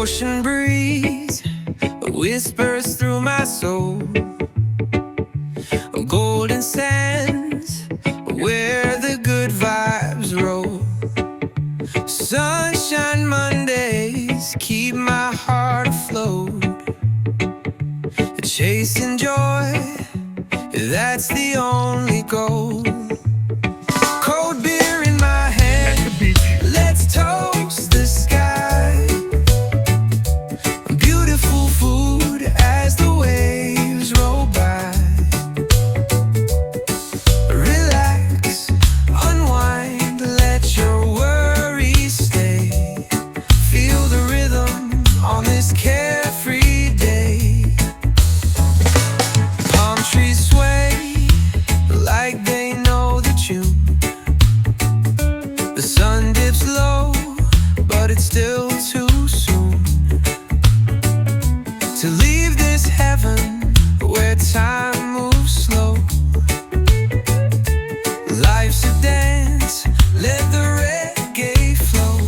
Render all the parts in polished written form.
ocean breeze whispers through my soul. Golden sands where the good vibes roll. Sunshine Mondays keep my heart afloat. Chasing joy, that's the only goal. Cold beer in my hand, let's toast the sky. Beautiful food as the waves roll by. Relax, unwind, let your worries stay. Feel the rhythm on this carefree day. Palm trees sway like they know the tune. The sun dips low, but it's still too soon to leave this heaven where time moves slow. Life's a dance, let the reggae flow.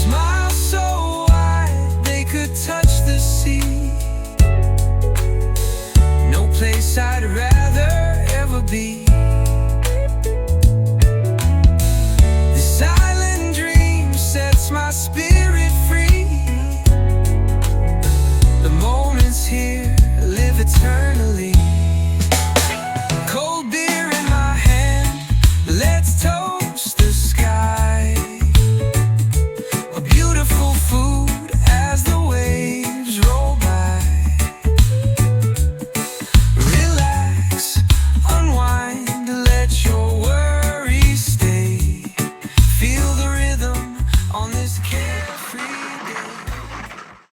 Smile so wide they could touch the sea. No place I'd rather ever be. This island dream sets my spirit free. The moments here live eternally.